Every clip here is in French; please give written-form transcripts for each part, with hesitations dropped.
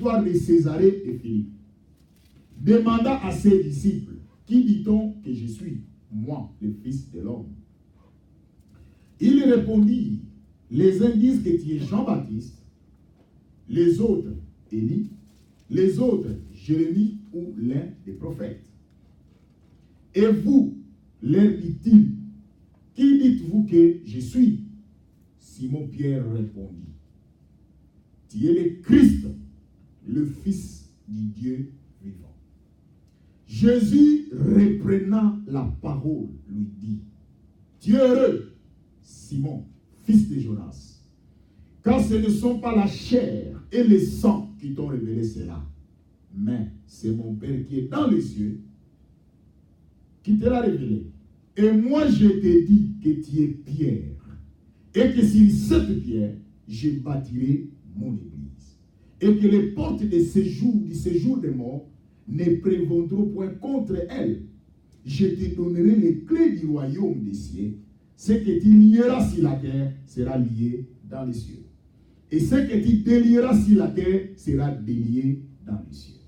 territoire de Césarée et Philippe, demanda à ses disciples, qui dit-on que je suis, moi, le Fils de l'homme? Ils répondirent, les uns disent que tu es Jean-Baptiste, les autres Élie, les autres Jérémie ou l'un des prophètes. Et vous, leur dit-il, qui dites-vous que je suis? Simon-Pierre répondit, tu es le Christ, le Fils du Dieu vivant. Jésus, reprenant la parole, lui dit, tu es heureux, Simon, fils de Jonas, car ce ne sont pas la chair et le sang qui t'ont révélé cela, mais c'est mon Père qui est dans les cieux qui te l'a révélé. Et moi je te dis que tu es Pierre, et que sur cette pierre, je bâtirai mon église, et que les portes du séjour des morts ne prévaudront point contre elle. Je te donnerai les clés du royaume des cieux. Ce que tu lieras sur la terre sera lié dans les cieux. Et ce que tu délieras sur la terre sera délié dans les cieux.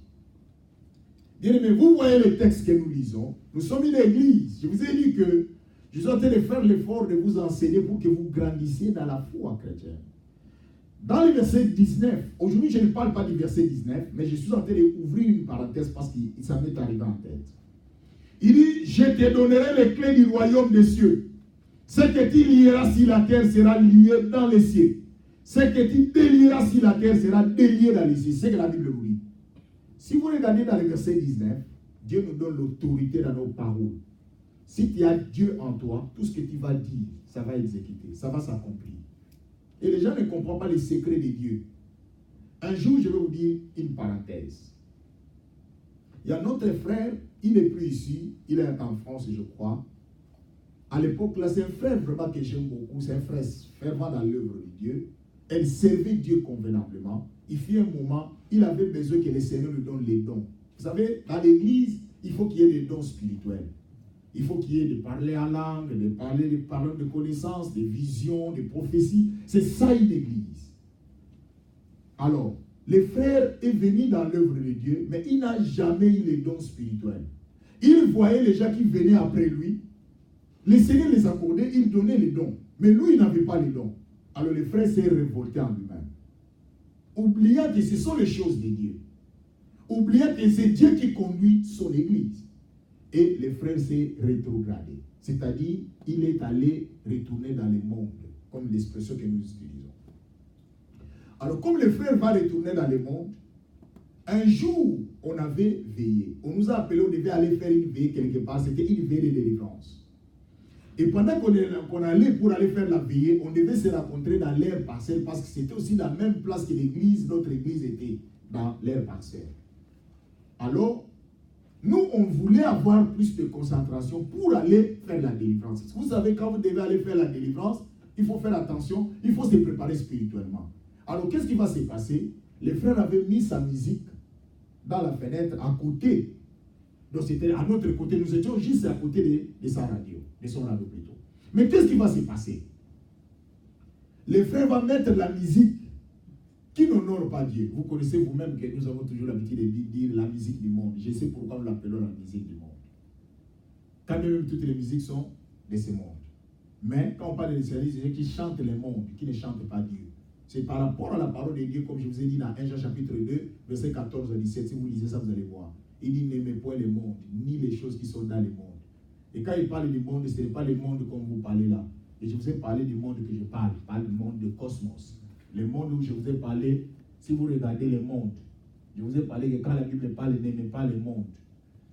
Bien-aimés, vous voyez le texte que nous lisons. Nous sommes une église. Je vous ai dit que je suis en train de faire l'effort de vous enseigner pour que vous grandissiez dans la foi chrétienne. Dans le verset 19, aujourd'hui je ne parle pas du verset 19, mais je suis en train d'ouvrir une parenthèse parce que ça m'est arrivé en tête. Il dit, je te donnerai les clés du royaume des cieux. Ce que tu lieras sur la terre sera lié dans les cieux. Ce que tu délieras sur la terre sera délié dans les cieux. C'est ce que la Bible vous dit. Si vous regardez dans le verset 19, Dieu nous donne l'autorité dans nos paroles. Si tu as Dieu en toi, tout ce que tu vas dire, ça va exécuter, ça va s'accomplir. Et les gens ne comprennent pas les secrets de Dieu. Un jour, je vais vous dire une parenthèse. Il y a notre frère, il n'est plus ici, il est en France, je crois. À l'époque, là, c'est un frère vraiment que j'aime beaucoup, c'est un frère fervent dans l'œuvre de Dieu. Elle servait Dieu convenablement. Il fit un moment, il avait besoin que le Seigneur lui donne les dons. Vous savez, dans l'église, il faut qu'il y ait des dons spirituels. Il faut qu'il y ait de parler en langue, de parler des paroles de connaissance, des visions, des prophéties. C'est ça une église. Alors, le frère est venu dans l'œuvre de Dieu, mais il n'a jamais eu les dons spirituels. Il voyait les gens qui venaient après lui. Le Seigneur les accordait, il donnait les dons. Mais lui, il n'avait pas les dons. Alors le frère s'est révolté en lui-même. Oubliant que ce sont les choses de Dieu. Oubliant que c'est Dieu qui conduit son église. Et le frère s'est rétrogradé. C'est-à-dire, il est allé retourner dans le monde, comme l'expression que nous utilisons. Alors, comme le frère va retourner dans le monde, un jour, on avait veillé. On nous a appelé, on devait aller faire une veillée quelque part. C'était une veillée de délivrance. Et pendant qu'on allait pour aller faire la veillée, on devait se rencontrer dans l'air parcelle parce que c'était aussi dans la même place que l'église, notre église était dans l'air parcelle. Alors, nous, on voulait avoir plus de concentration pour aller faire la délivrance. Vous savez, quand vous devez aller faire la délivrance, il faut faire attention, il faut se préparer spirituellement. Alors, qu'est-ce qui va se passer? Les frères avaient mis sa musique dans la fenêtre à côté. Donc, c'était à notre côté. Nous étions juste à côté de sa radio, de son radio plutôt. Mais qu'est-ce qui va se passer? Les frères vont mettre la musique qui n'honore pas Dieu. Vous connaissez vous-même que nous avons toujours l'habitude de dire la musique du monde. Je sais pourquoi nous l'appelons la musique du monde. Quand même toutes les musiques sont de ce monde. Mais quand on parle de l'Israël, c'est ceux qui chantent le monde, qui ne chantent pas Dieu. C'est par rapport à la parole de Dieu, comme je vous ai dit dans 1 Jean chapitre 2, verset 14 à 17. Si vous lisez ça, vous allez voir. Il dit, n'aimez point le monde, ni les choses qui sont dans le monde. Et quand il parle du monde, ce n'est pas le monde comme vous parlez là. Et je vous ai parlé du monde que je parle du monde du cosmos. Le monde où je vous ai parlé, si vous regardez le monde, je vous ai parlé que quand la Bible parle, n'aimez pas le monde.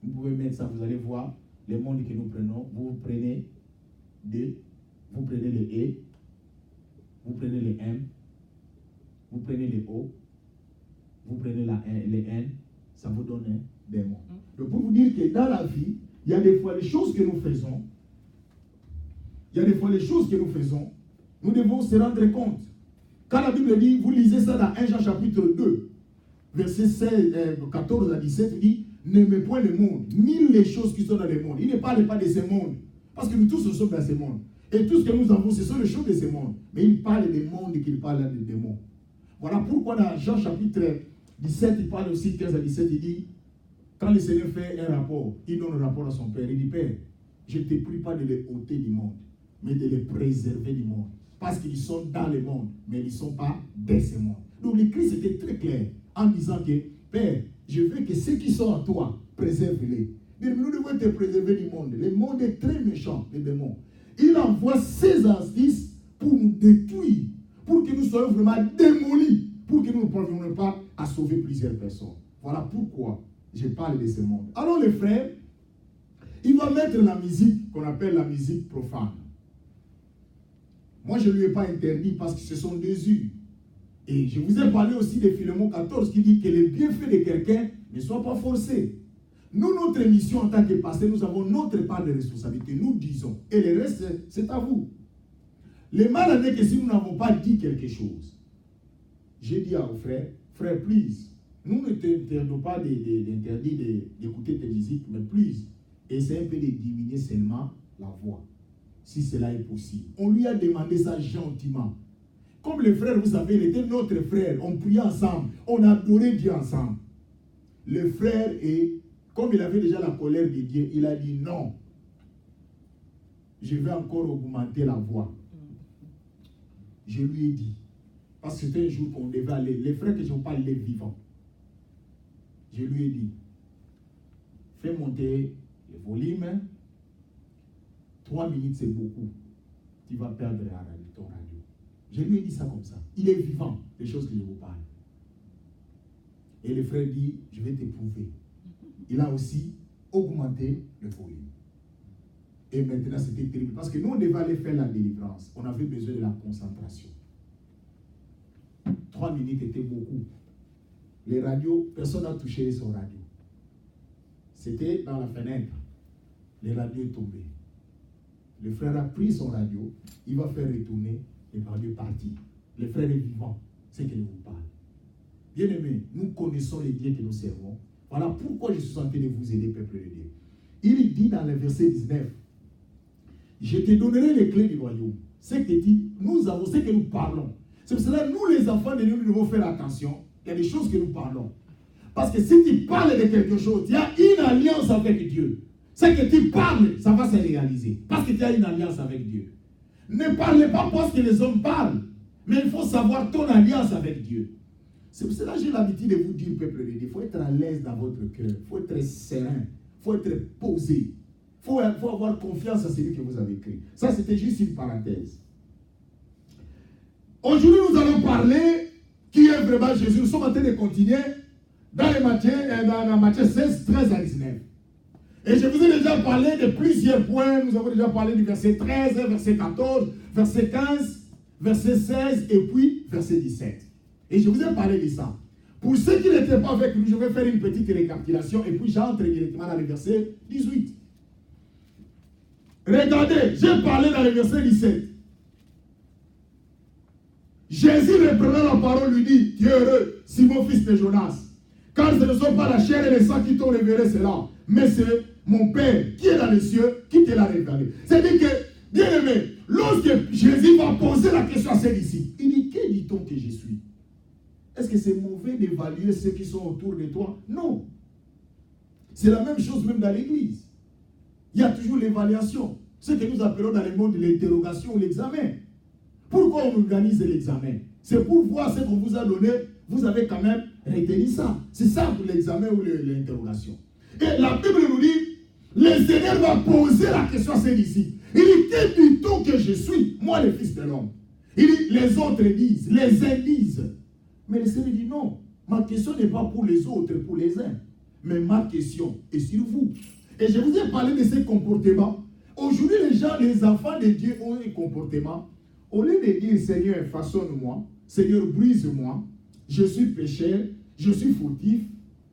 Vous pouvez mettre ça, vous allez voir le monde que nous prenons. Vous prenez le E, vous prenez le M, vous prenez le O, vous prenez le N, ça vous donne des mondes. Donc pour vous dire que dans la vie, il y a des fois les choses que nous faisons, nous devons se rendre compte. Quand la Bible dit, vous lisez ça dans 1 Jean chapitre 2, verset 14 à 17, il dit, n'aimez point le monde, ni les choses qui sont dans le monde. Il ne parle pas de ce monde, parce que nous tous sommes dans ce monde. Et tout ce que nous avons, ce sont les choses de ce monde. Mais il parle des mondes qu'il parle des démons. Voilà pourquoi dans Jean chapitre 17, il parle aussi 15 à 17, il dit, quand le Seigneur fait un rapport, il donne un rapport à son Père. Il dit, Père, je ne te prie pas de les ôter du monde, mais de les préserver du monde. Parce qu'ils sont dans le monde, mais ils ne sont pas dans ce monde. Donc l'Église était très clair en disant que, Père, je veux que ceux qui sont en toi, préserve-les. Mais nous devons te préserver du monde. Le monde est très méchant, les démons. Il envoie ses astuces pour nous détruire, pour que nous soyons vraiment démolis, pour que nous ne parvenions pas à sauver plusieurs personnes. Voilà pourquoi je parle de ce monde. Alors les frères, il va mettre la musique qu'on appelle la musique profane. Moi, je ne lui ai pas interdit parce que ce sont des yeux. Et je vous ai parlé aussi de Philémon 14 qui dit que les bienfaits de quelqu'un ne soient pas forcés. Nous, notre mission en tant que pasteur, nous avons notre part de responsabilité. Nous disons. Et le reste, c'est à vous. Le mal est que si nous n'avons pas dit quelque chose, j'ai dit à vos frères, frère, please, nous ne t'interdisons pas d'interdire d'écouter tes musiques, mais please, essaye un peu de diminuer seulement la voix, si cela est possible. On lui a demandé ça gentiment. Comme le frère, vous savez, il était notre frère, on priait ensemble, on adorait Dieu ensemble. Le frère, comme il avait déjà la colère de Dieu, il a dit non, je vais encore augmenter la voix. Je lui ai dit, parce que c'était un jour qu'on devait aller, les frères que je vous parle, les vivants. Je lui ai dit, fais monter le volume, 3 minutes c'est beaucoup, tu vas perdre ton radio. Je lui ai dit ça comme ça. Il est vivant, les choses que je vous parle. Et le frère dit, je vais t'éprouver. Il a aussi augmenté le volume. Et maintenant, c'était terrible. Parce que nous, on devait aller faire la délivrance. On avait besoin de la concentration. 3 minutes était beaucoup. Les radios, personne n'a touché son radio. C'était dans la fenêtre. Le radio est tombé. Le frère a pris son radio. Il va faire retourner. Le radio est parti. Le frère est vivant. C'est qu'il vous parle. Bien-aimés, nous connaissons les dieux que nous servons. Voilà pourquoi je suis en train de vous aider, peuple de Dieu. Il dit dans le verset 19, je te donnerai les clés du royaume. Ce que dit, nous avons ce que nous parlons. C'est pour cela que nous, les enfants de Dieu, nous devons faire attention. Il y a des choses que nous parlons. Parce que si tu parles de quelque chose, il y a une alliance avec Dieu. Ce que tu parles, ça va se réaliser. Parce que tu as une alliance avec Dieu. Ne parlez pas parce que les hommes parlent. Mais il faut savoir ton alliance avec Dieu. C'est pour cela que j'ai l'habitude de vous dire, peuple de Dieu, il faut être à l'aise dans votre cœur. Il faut être serein. Il faut être posé. Il faut avoir confiance à celui que vous avez créé. Ça, c'était juste une parenthèse. Aujourd'hui, nous allons parler qui est vraiment Jésus. Nous sommes en train de continuer dans Matthieu 16, 13 à 19. Et je vous ai déjà parlé de plusieurs points. Nous avons déjà parlé du verset 13, verset 14, verset 15, verset 16 et puis verset 17. Et je vous ai parlé de ça. Pour ceux qui n'étaient pas avec nous, je vais faire une petite récapitulation et puis j'entre directement dans le verset 18. Regardez, j'ai parlé dans le verset 17. Jésus reprenant la parole lui dit, tu es heureux, Simon fils de Jonas, car ce ne sont pas la chair et le sang qui t'ont révélé cela, mais c'est mon Père qui est dans les cieux qui te l'a révélé. C'est-à-dire que, bien aimé, lorsque Jésus va poser la question à ses disciples, il dit, qui dit-on que je suis? Est-ce que c'est mauvais d'évaluer ceux qui sont autour de toi? Non. C'est la même chose même dans l'église. Il y a toujours l'évaluation. Ce que nous appelons dans le monde l'interrogation ou l'examen. Pourquoi on organise l'examen? C'est pour voir ce qu'on vous a donné. Vous avez quand même retenu ça. C'est ça pour l'examen ou l'interrogation. Et la Bible nous dit, le Seigneur va poser la question à ses disciples. Il dit, qui dit-on que je suis? Moi, le Fils de l'homme. Il dit, les autres disent, les uns disent. Mais le Seigneur dit non, ma question n'est pas pour les autres, pour les uns. Mais ma question est sur vous. Et je vous ai parlé de ces comportements. Aujourd'hui, les gens, les enfants de Dieu ont un comportement. Au lieu de dire, Seigneur, façonne-moi, Seigneur, brise-moi, je suis pécheur, je suis fautif.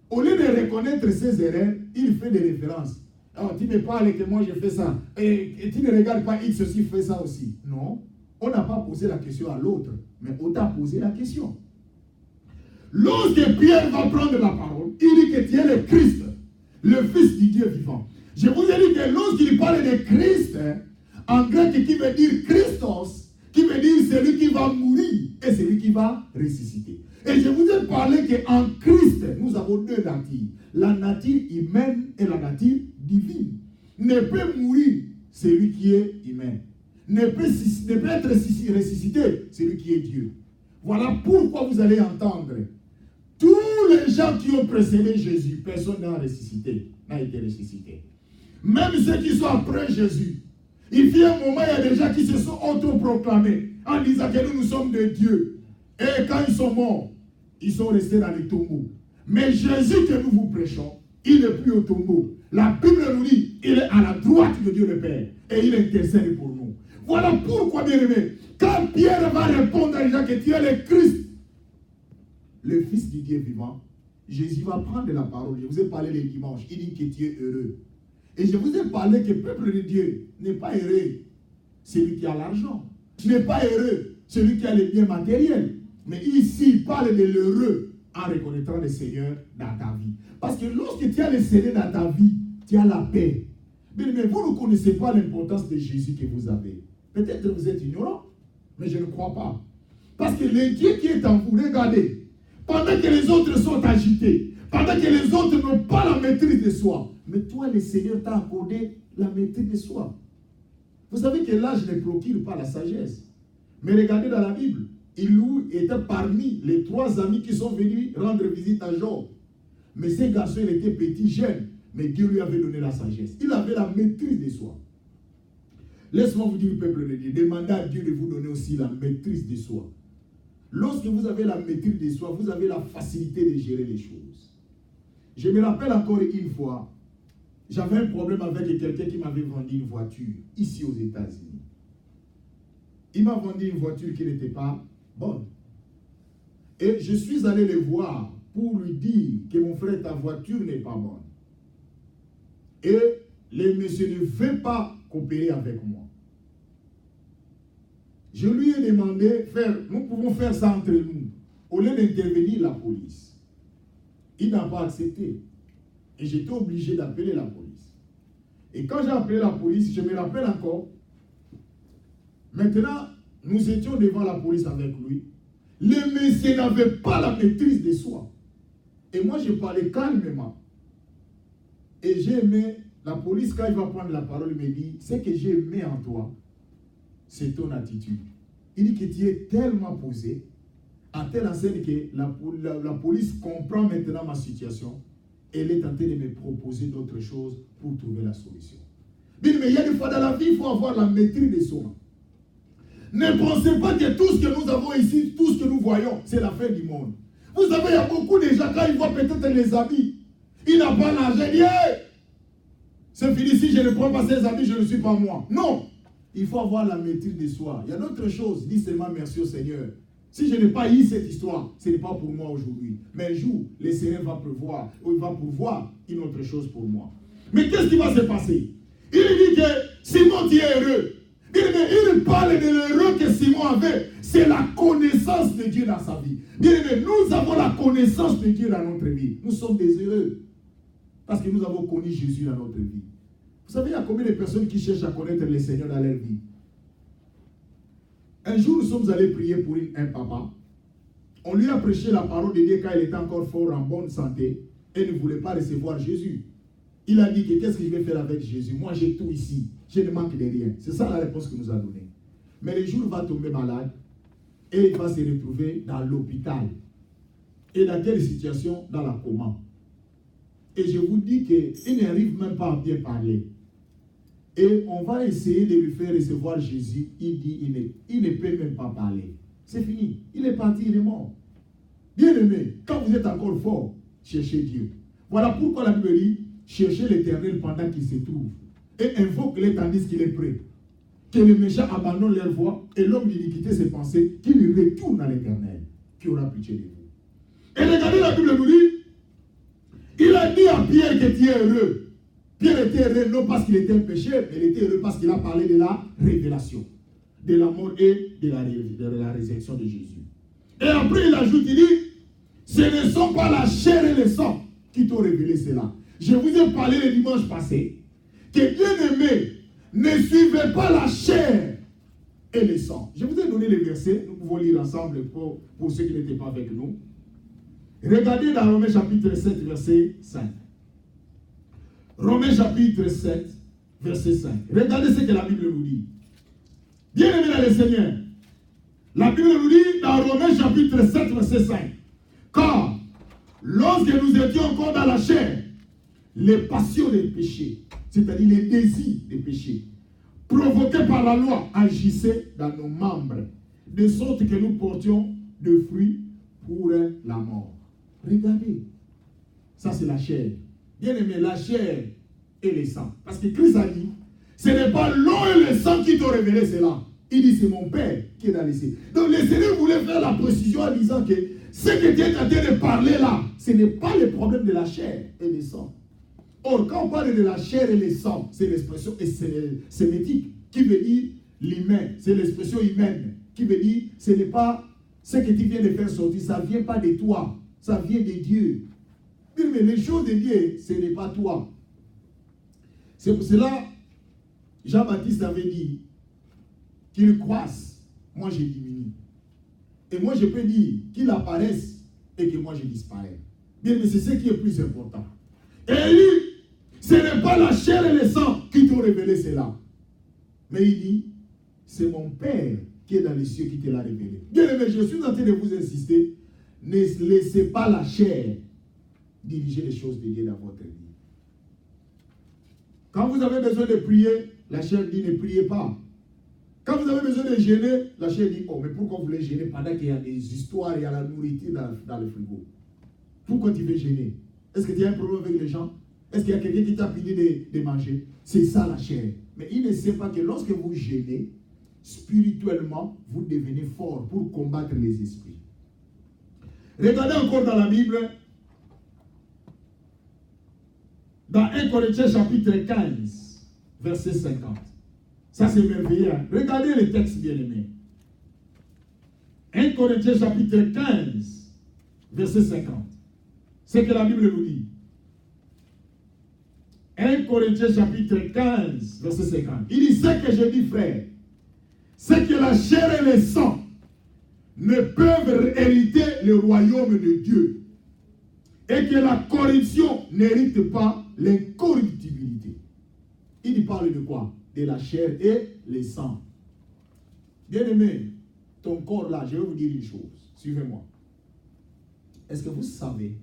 Au lieu de reconnaître ses erreurs, il fait des références. Alors, tu me parles que moi je fais ça. Et tu ne regardes pas, X aussi fait ça aussi. Non, on n'a pas posé la question à l'autre, mais on t'a posé la question. Lorsque Pierre va prendre la parole, il dit que tu es le Christ, le Fils du Dieu vivant. Je vous ai dit que lorsqu'il parle de Christ, en grec qui veut dire Christos, qui veut dire celui qui va mourir et celui qui va ressusciter. Et je vous ai parlé qu'en Christ, nous avons deux natures. La nature humaine et la nature divine. Ne peut mourir celui qui est humain. Ne peut être ressuscité celui qui est Dieu. Voilà pourquoi vous allez entendre tous les gens qui ont précédé Jésus, personne n'a été ressuscité. Même ceux qui sont après Jésus. Il y a un moment, il y a des gens qui se sont autoproclamés en disant que nous sommes de Dieu. Et quand ils sont morts, ils sont restés dans les tombeaux. Mais Jésus que nous vous prêchons, il n'est plus au tombeau. La Bible nous dit, il est à la droite de Dieu le Père. Et il intercède pour nous. Voilà pourquoi, bien aimé, quand Pierre va répondre à les gens que tu es le Christ, le Fils du Dieu vivant, Jésus va prendre la parole. Je vous ai parlé le dimanche. Il dit que tu es heureux. Et je vous ai parlé que le peuple de Dieu n'est pas heureux celui qui a l'argent. N'est pas heureux celui qui a les biens matériels. Mais ici, il parle de l'heureux en reconnaissant le Seigneur dans ta vie. Parce que lorsque tu as le Seigneur dans ta vie, tu as la paix. Mais vous ne connaissez pas l'importance de Jésus que vous avez. Peut-être que vous êtes ignorant, mais je ne crois pas. Parce que le Dieu qui est en vous, regardez, pendant que les autres sont agités, pendant que les autres n'ont pas la maîtrise de soi, mais toi, le Seigneur t'a accordé la maîtrise de soi. Vous savez que l'âge ne procure pas la sagesse. Mais regardez dans la Bible, Ilou était parmi les 3 amis qui sont venus rendre visite à Job. Mais ces garçons, il était petit, jeune, mais Dieu lui avait donné la sagesse. Il avait la maîtrise de soi. Laisse-moi vous dire, peuple de Dieu, demandez à Dieu de vous donner aussi la maîtrise de soi. Lorsque vous avez la maîtrise de soi, vous avez la facilité de gérer les choses. Je me rappelle encore une fois, j'avais un problème avec quelqu'un qui m'avait vendu une voiture, ici aux États-Unis. Il m'a vendu une voiture qui n'était pas bonne. Et je suis allé le voir pour lui dire que mon frère, ta voiture n'est pas bonne. Et le monsieur ne veut pas coopérer avec moi. Je lui ai demandé, nous pouvons faire ça entre nous, au lieu d'intervenir la police. Il n'a pas accepté. Et j'étais obligé d'appeler la police. Et quand j'ai appelé la police, je me rappelle encore, maintenant, nous étions devant la police avec lui. Le monsieur n'avait pas la maîtrise de soi. Et moi, je parlais calmement. Et j'ai aimé, la police, quand il va prendre la parole, il me dit, ce que j'ai aimé en toi, c'est ton attitude. Il dit que tu es tellement posé, à telle enseigne que la police comprend maintenant ma situation. Elle est en train de me proposer d'autres choses pour trouver la solution. Mais il y a des fois dans la vie, il faut avoir la maîtrise de soi. Ne pensez pas que tout ce que nous avons ici, tout ce que nous voyons, c'est la fin du monde. Vous savez, il y a beaucoup de gens, quand ils voient peut-être les amis, ils n'ont pas l'argent, ils disent, hey, c'est fini, si je ne prends pas ses amis, je ne suis pas moi. Non, il faut avoir la maîtrise de soi. Il y a d'autres choses, dis seulement merci au Seigneur. Si je n'ai pas eu cette histoire, ce n'est pas pour moi aujourd'hui. Mais un jour, le Seigneur va pouvoir, ou il va pouvoir une autre chose pour moi. Mais qu'est-ce qui va se passer? Il dit que Simon, tu es heureux. Il parle de l'heureux que Simon avait. C'est la connaissance de Dieu dans sa vie. Bien aimé, nous avons la connaissance de Dieu dans notre vie. Nous sommes des heureux. Parce que nous avons connu Jésus dans notre vie. Vous savez, il y a combien de personnes qui cherchent à connaître le Seigneur dans leur vie? Un jour, nous sommes allés prier pour un papa. On lui a prêché la parole de Dieu quand il était encore fort, en bonne santé, et ne voulait pas recevoir Jésus. Il a dit que qu'est-ce que je vais faire avec Jésus? Moi, j'ai tout ici. Je ne manque de rien. C'est ça la réponse qu'il nous a donnée. Mais le jour où il va tomber malade, et il va se retrouver dans l'hôpital. Et dans quelle situation? Dans la coma. Et je vous dis qu'il n'arrive même pas à bien parler. Et on va essayer de lui faire recevoir Jésus. Il dit, il ne peut même pas parler. C'est fini. Il est parti, il est mort. Bien aimé, quand vous êtes encore fort, cherchez Dieu. Voilà pourquoi la Bible dit, cherchez l'Éternel pendant qu'il se trouve. Et invoque-le tandis qu'il est prêt. Que les méchants abandonnent leur voie et l'homme d'iniquité ses pensées, qu'il retourne à l'Éternel, qui aura pitié de vous. Et regardez, la Bible nous dit, il a dit à Pierre que tu es heureux. Pierre était heureux non parce qu'il était un pécheur, mais il était heureux parce qu'il a parlé de la révélation, de la mort et de la résurrection de Jésus. Et après il ajoute, il dit, ce ne sont pas la chair et le sang qui t'ont révélé cela. Je vous ai parlé le dimanche passé, que bien aimé, ne suivez pas la chair et le sang. Je vous ai donné les versets, nous pouvons lire ensemble pour ceux qui n'étaient pas avec nous. Regardez dans Romains chapitre 7, verset 5. Romains chapitre 7, verset 5. Regardez ce que la Bible nous dit. Bien-aimés dans le Seigneur, la Bible nous dit dans Romains chapitre 7, verset 5. Car lorsque nous étions encore dans la chair, les passions des péchés, c'est-à-dire les désirs des péchés, provoqués par la loi, agissaient dans nos membres, de sorte que nous portions de fruits pour la mort. Regardez, ça c'est la chair. Bien aimé, la chair et le sang. Parce que Christ a dit, ce n'est pas l'eau et le sang qui t'ont révélé cela. Il dit, c'est mon Père qui est dans les cieux. Donc le Seigneur voulait faire la précision en disant que ce que tu es en train de parler là, ce n'est pas le problème de la chair et du sang. Or, quand on parle de la chair et le sang, c'est l'expression sémétique qui veut dire l'humain. C'est l'expression humaine qui veut dire ce n'est pas ce que tu viens de faire sortir, ça ne vient pas de toi, ça vient de Dieu. Mais les choses de Dieu, ce n'est pas toi. C'est pour cela, Jean-Baptiste avait dit qu'il croisse, moi je diminue. Et moi je peux dire qu'il apparaisse et que moi je disparais. Bien, mais c'est ce qui est plus important. Et il dit, ce n'est pas la chair et le sang qui t'ont révélé cela. Mais il dit, c'est mon Père qui est dans les cieux qui te l'a révélé. Bien aimé, je suis en train de vous insister, ne laissez pas la chair diriger les choses de Dieu dans votre vie. Quand vous avez besoin de prier, la chair dit ne priez pas. Quand vous avez besoin de gêner, la chair dit, oh, mais pourquoi vous voulez gêner pendant qu'il y a des histoires, il y a la nourriture dans le frigo? Pourquoi tu veux gêner? Est-ce que tu as un problème avec les gens? Est-ce qu'il y a quelqu'un qui t'a payé de manger? C'est ça la chair. Mais il ne sait pas que lorsque vous gênez, spirituellement, vous devenez fort pour combattre les esprits. Regardez encore dans la Bible, dans 1 Corinthiens chapitre 15, verset 50. Ça c'est merveilleux. Regardez les textes bien aimés. 1 Corinthiens chapitre 15, verset 50. C'est que la Bible nous dit. 1 Corinthiens chapitre 15, verset 50. Il dit, ce que je dis, frère, c'est que la chair et le sang ne peuvent hériter le royaume de Dieu. Et que la corruption n'hérite pas l'incorruptibilité. Il parle de quoi? De la chair et le sang. Bien aimé, ton corps là, je vais vous dire une chose. Suivez-moi. Est-ce que vous savez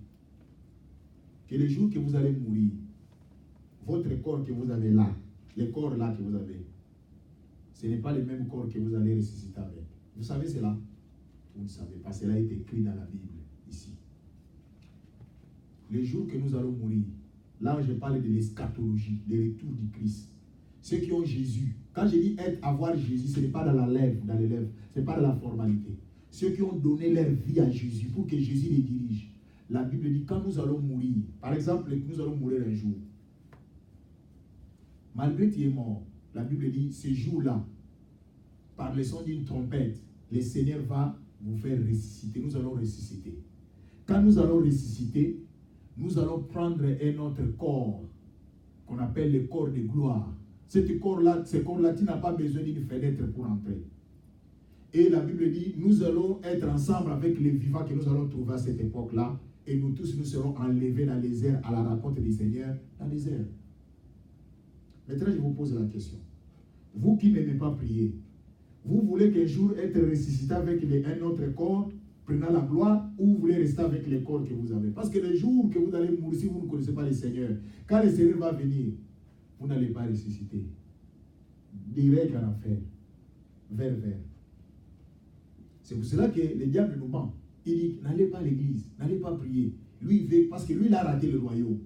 que le jour que vous allez mourir, votre corps que vous avez là, le corps là que vous avez, ce n'est pas le même corps que vous allez ressusciter avec. Vous savez cela? Vous ne savez pas. Cela est écrit dans la Bible, ici. Le jour que nous allons mourir, là je parle de l'eschatologie, du retour du Christ. Ceux qui ont Jésus, quand je dis avoir Jésus, ce n'est pas dans la lèvre, dans les lèvres, ce n'est pas dans la formalité. Ceux qui ont donné leur vie à Jésus pour que Jésus les dirige. La Bible dit quand nous allons mourir, par exemple, nous allons mourir un jour. Malgré que tu es mort, la Bible dit ce jour-là, par le son d'une trompette, le Seigneur va vous faire ressusciter. Nous allons ressusciter. Quand nous allons ressusciter, nous allons prendre un autre corps qu'on appelle le corps de gloire. Ce corps-là, tu n'as pas besoin d'une fenêtre pour entrer. Et la Bible dit, nous allons être ensemble avec les vivants que nous allons trouver à cette époque-là. Et nous tous, nous serons enlevés dans les airs à la rencontre du Seigneur dans les airs. Maintenant, je vous pose la question. Vous qui n'aimez pas prier, vous voulez qu'un jour être ressuscité avec un autre corps, prenant la gloire, ou vous voulez rester avec les corps que vous avez? Parce que le jour que vous allez mourir, si vous ne connaissez pas le Seigneur, quand le Seigneur va venir, vous n'allez pas ressusciter. Direct en enfer. Vers. C'est pour cela que le diable nous ment. Il dit, n'allez pas à l'église, n'allez pas prier. Lui, il veut, parce que lui, il a raté le royaume.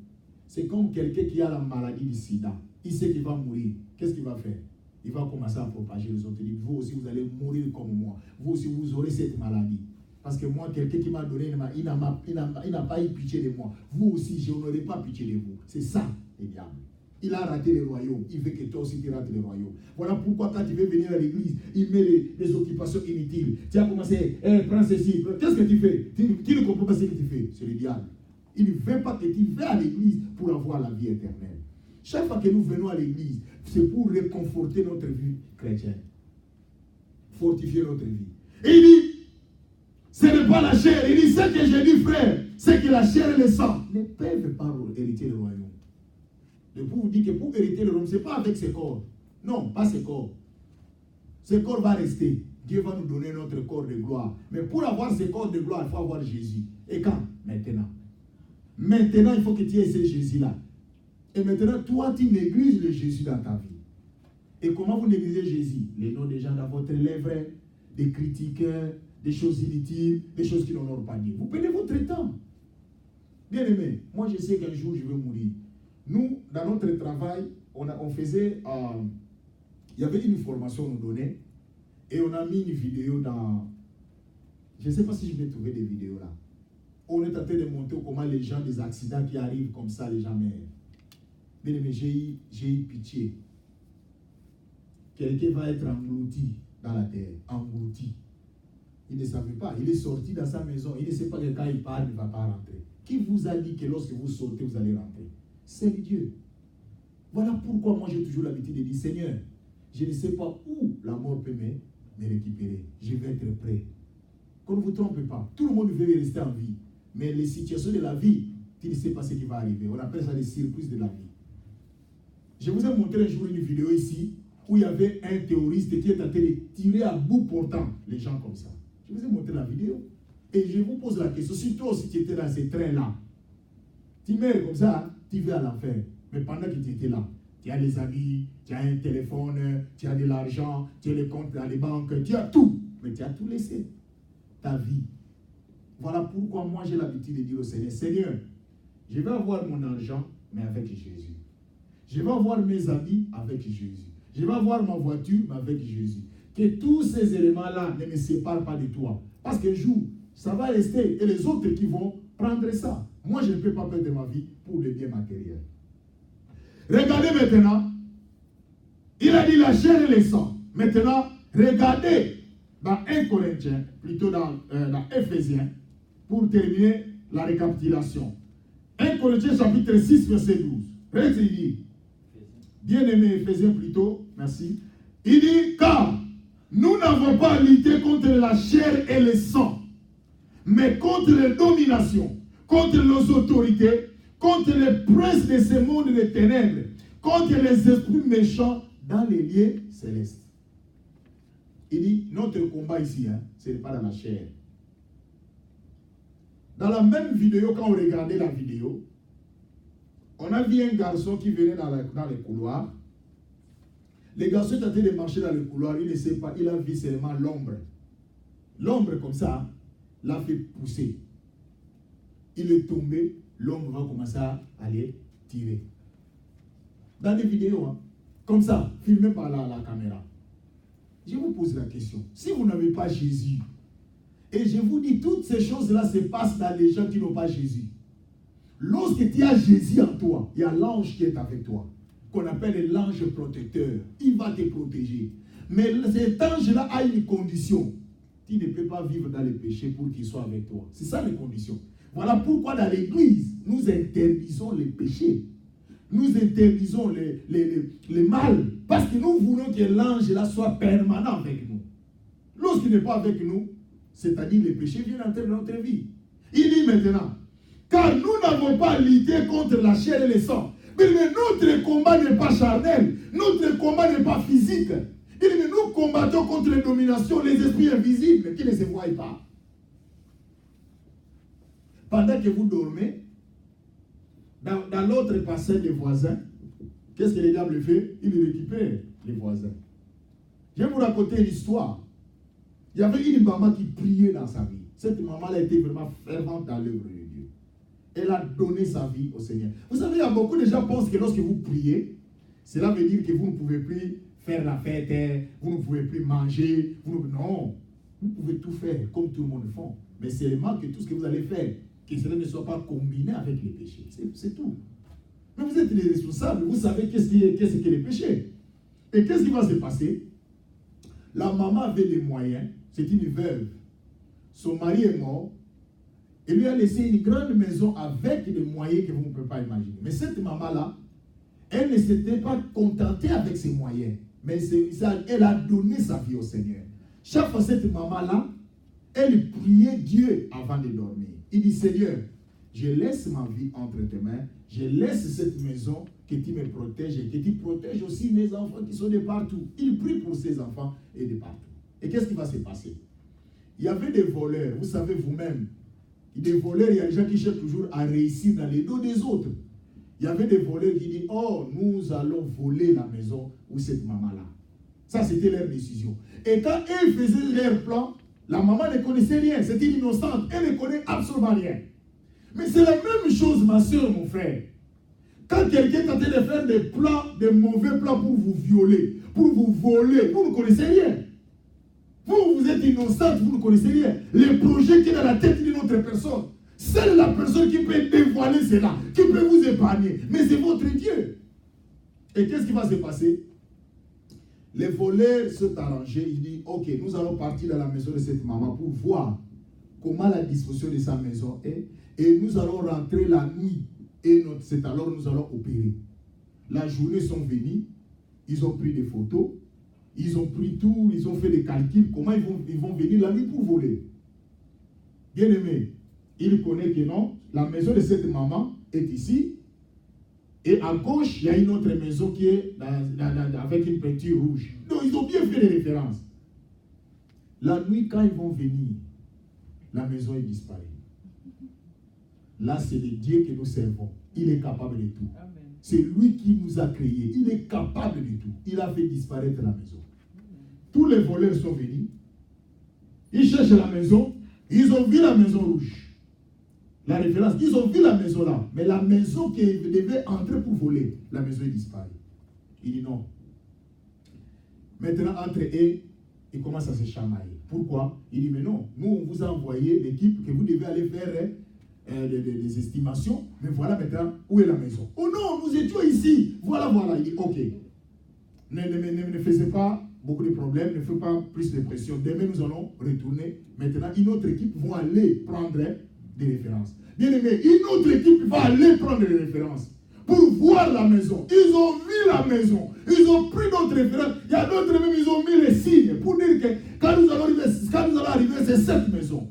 C'est comme quelqu'un qui a la maladie du sida. Il sait qu'il va mourir. Qu'est-ce qu'il va faire? Il va commencer à propager les autres. Il dit, vous aussi, vous allez mourir comme moi. Vous aussi, vous aurez cette maladie. Parce que moi, quelqu'un qui m'a donné, il n'a pas eu pitié de moi. Vous aussi, je n'aurai pas pitié de vous. C'est ça, le diable. Il a raté le royaume. Il veut que toi aussi, tu rates le royaume. Voilà pourquoi, quand tu veux venir à l'église, il met les occupations inutiles. Tu as commencé, prends ceci. Qu'est-ce que tu fais? Tu ne comprends pas ce que tu fais. C'est le diable. Il ne veut pas que tu viennes à l'église pour avoir la vie éternelle. Chaque fois que nous venons à l'église, c'est pour réconforter notre vie chrétienne. Fortifier notre vie. Et il dit, ce n'est pas la chair. Il dit, ce que j'ai dit, frère, c'est que la chair et le sang ne peuvent pas hériter le royaume. Et pour vous dire que pour hériter le royaume, ce n'est pas avec ses corps. Non, pas ses corps. Ce corps va rester. Dieu va nous donner notre corps de gloire. Mais pour avoir ce corps de gloire, il faut avoir Jésus. Et quand? Maintenant. Maintenant, il faut que tu aies ce Jésus-là. Et maintenant, toi, tu négliges le Jésus dans ta vie. Et comment vous négligez Jésus? Les noms des gens dans votre lèvre, des critiques, des choses inutiles, des choses qui n'honorent pas Dieu. Vous prenez votre temps. Bien aimé, moi je sais qu'un jour je vais mourir. Nous, dans notre travail, on faisait... il y avait une formation qu'on nous donnait. Et on a mis une vidéo dans... Je ne sais pas si je vais trouver des vidéos là. On est en train de montrer comment les gens, des accidents qui arrivent comme ça, les gens meurent. Bien aimé, j'ai eu pitié. Quelqu'un va être englouti dans la terre. Englouti. Il ne savait pas. Il est sorti dans sa maison. Il ne sait pas que quand il part, il ne va pas rentrer. Qui vous a dit que lorsque vous sortez, vous allez rentrer? C'est Dieu. Voilà pourquoi moi j'ai toujours l'habitude de dire, Seigneur, je ne sais pas où la mort peut me récupérer. Je vais être prêt. Qu'on ne vous trompe pas. Tout le monde veut rester en vie. Mais les situations de la vie, tu ne sais pas ce qui va arriver. On appelle ça les surprises de la vie. Je vous ai montré un jour une vidéo ici où il y avait un terroriste qui est en train de tirer à bout portant les gens comme ça. Je vous ai montré la vidéo. Et je vous pose la question, si toi aussi tu étais dans ces trains-là, tu meurs comme ça, tu vas à l'enfer. Mais pendant que tu étais là, tu as les amis, tu as un téléphone, tu as de l'argent, tu as les comptes dans les banques, tu as tout. Mais tu as tout laissé. Ta vie. Voilà pourquoi moi j'ai l'habitude de dire au Seigneur, Seigneur, je vais avoir mon argent, mais avec Jésus. Je vais avoir mes amis avec Jésus. Je vais avoir ma voiture, mais avec Jésus. Que tous ces éléments-là ne me séparent pas de toi. Parce qu'un jour, ça va rester. Et les autres qui vont prendre ça. Moi, je ne peux pas perdre ma vie pour les biens matériels. Regardez maintenant. Il a dit la chair et le sang. Maintenant, regardez dans 1 Corinthiens, plutôt dans Éphésiens, pour terminer la récapitulation. 1 Corinthiens chapitre 6, verset 12. Regardez ce qu'il dit. Bien-aimé Éphésiens plutôt, merci. Il dit, car nous n'avons pas à lutter contre la chair et le sang, mais contre les dominations, contre les autorités, contre les princes de ce monde des ténèbres, contre les esprits méchants dans les lieux célestes. Il dit, notre combat ici, ce n'est pas dans la chair. Dans la même vidéo, quand on regardait la vidéo, on a vu un garçon qui venait dans les couloirs. Le garçon est en train de marcher dans le couloir, il ne sait pas, il a vu seulement l'ombre. L'ombre comme ça, l'a fait pousser. Il est tombé, l'ombre va commencer à aller tirer. Dans des vidéos, comme ça, filmé par la caméra. Je vous pose la question, si vous n'avez pas Jésus, et je vous dis, toutes ces choses-là se passent dans les gens qui n'ont pas Jésus. Lorsque tu as Jésus en toi, il y a l'ange qui est avec toi, qu'on appelle l'ange protecteur. Il va te protéger. Mais cet ange-là a une condition. Tu ne peux pas vivre dans le péché pour qu'il soit avec toi. C'est ça les conditions. Voilà pourquoi dans l'église, nous interdisons les péchés. Nous interdisons les mal. Parce que nous voulons que l'ange-là soit permanent avec nous. Lorsqu'il n'est pas avec nous, c'est-à-dire les péchés viennent entrer dans notre vie. Il dit maintenant, car nous n'avons pas à lutter contre la chair et le sang. Mais notre combat n'est pas charnel. Notre combat n'est pas physique. Il dit, mais nous combattons contre les dominations, les esprits invisibles qui ne se voient pas. Pendant que vous dormez, dans l'autre passage des voisins, qu'est-ce que le diable fait? Il récupère les voisins. Je vais vous raconter une histoire. Il y avait une maman qui priait dans sa vie. Cette maman-là était vraiment fervente dans l'œuvre de Dieu. Elle a donné sa vie au Seigneur. Vous savez, il y a beaucoup de gens qui pensent que lorsque vous priez, cela veut dire que vous ne pouvez plus faire la fête, vous ne pouvez plus manger. Non, vous pouvez tout faire comme tout le monde le fait. Mais c'est seulement que tout ce que vous allez faire, que cela ne soit pas combiné avec les péchés. C'est tout. Mais vous êtes les responsables, vous savez qu'est-ce que les péchés. Et qu'est-ce qui va se passer? La maman avait les moyens, c'est une veuve. Son mari est mort. Il lui a laissé une grande maison avec des moyens que vous ne pouvez pas imaginer. Mais cette maman-là, elle ne s'était pas contentée avec ses moyens. Mais elle a donné sa vie au Seigneur. Chaque fois, cette maman-là, elle priait Dieu avant de dormir. Il dit, Seigneur, je laisse ma vie entre tes mains, je laisse cette maison, que tu me protèges et que tu protèges aussi mes enfants qui sont de partout. Il prie pour ses enfants et de partout. Et qu'est-ce qui va se passer? Il y avait des voleurs, vous savez vous-même, des voleurs, il y a des gens qui cherchent toujours à réussir dans les dos des autres. Il y avait des voleurs qui disent, oh, nous allons voler la maison où cette maman-là. Ça, c'était leur décision. Et quand ils faisaient leur plan, la maman ne connaissait rien. C'était une innocente. Elle ne connaît absolument rien. Mais c'est la même chose, ma soeur, mon frère. Quand quelqu'un tentait de faire des plans, des mauvais plans pour vous violer, pour vous voler, vous ne connaissez rien. Vous êtes innocente, vous ne connaissez rien. Les projets qui sont dans la tête d'une autre personne, seule la personne qui peut dévoiler cela, qui peut vous épargner. Mais c'est votre Dieu. Et qu'est-ce qui va se passer? Les voleurs se sont arrangés. Ils disent, ok, nous allons partir dans la maison de cette maman pour voir comment la disposition de sa maison est. Et nous allons rentrer la nuit. Et c'est alors nous allons opérer. La journée sont venus. Ils ont pris des photos. Ils ont pris tout. Ils ont fait des calculs. Comment ils vont venir la nuit pour voler. Bien aimé, il connaît que non. La maison de cette maman est ici. Et à gauche, il y a une autre maison qui est avec une peinture rouge. Donc, ils ont bien fait les références. La nuit, quand ils vont venir, la maison est disparue. Là, c'est le Dieu que nous servons. Il est capable de tout. C'est lui qui nous a créés. Il est capable de tout. Il a fait disparaître la maison. Tous les voleurs sont venus. Ils cherchent la maison. Ils ont vu la maison rouge. La référence, ils ont vu la maison là. Mais la maison qui devait entrer pour voler, la maison est disparue. Il dit non. Maintenant, entre eux, ils commencent à se chamailler. Pourquoi? Il dit mais non, nous on vous a envoyé l'équipe que vous devez aller faire des estimations. Mais voilà maintenant où est la maison. Oh non, nous étions ici. Voilà. Il dit ok. Ne faisez pas beaucoup de problèmes, ne faites pas plus de pression. Demain nous allons retourner. Maintenant, une autre équipe va aller prendre des références. Bien aimé, une autre équipe va aller prendre des références pour voir la maison. Ils ont vu la maison. Ils ont pris d'autres références. Il y a d'autres même, ils ont mis les signes pour dire que quand nous allons arriver, c'est cette maison.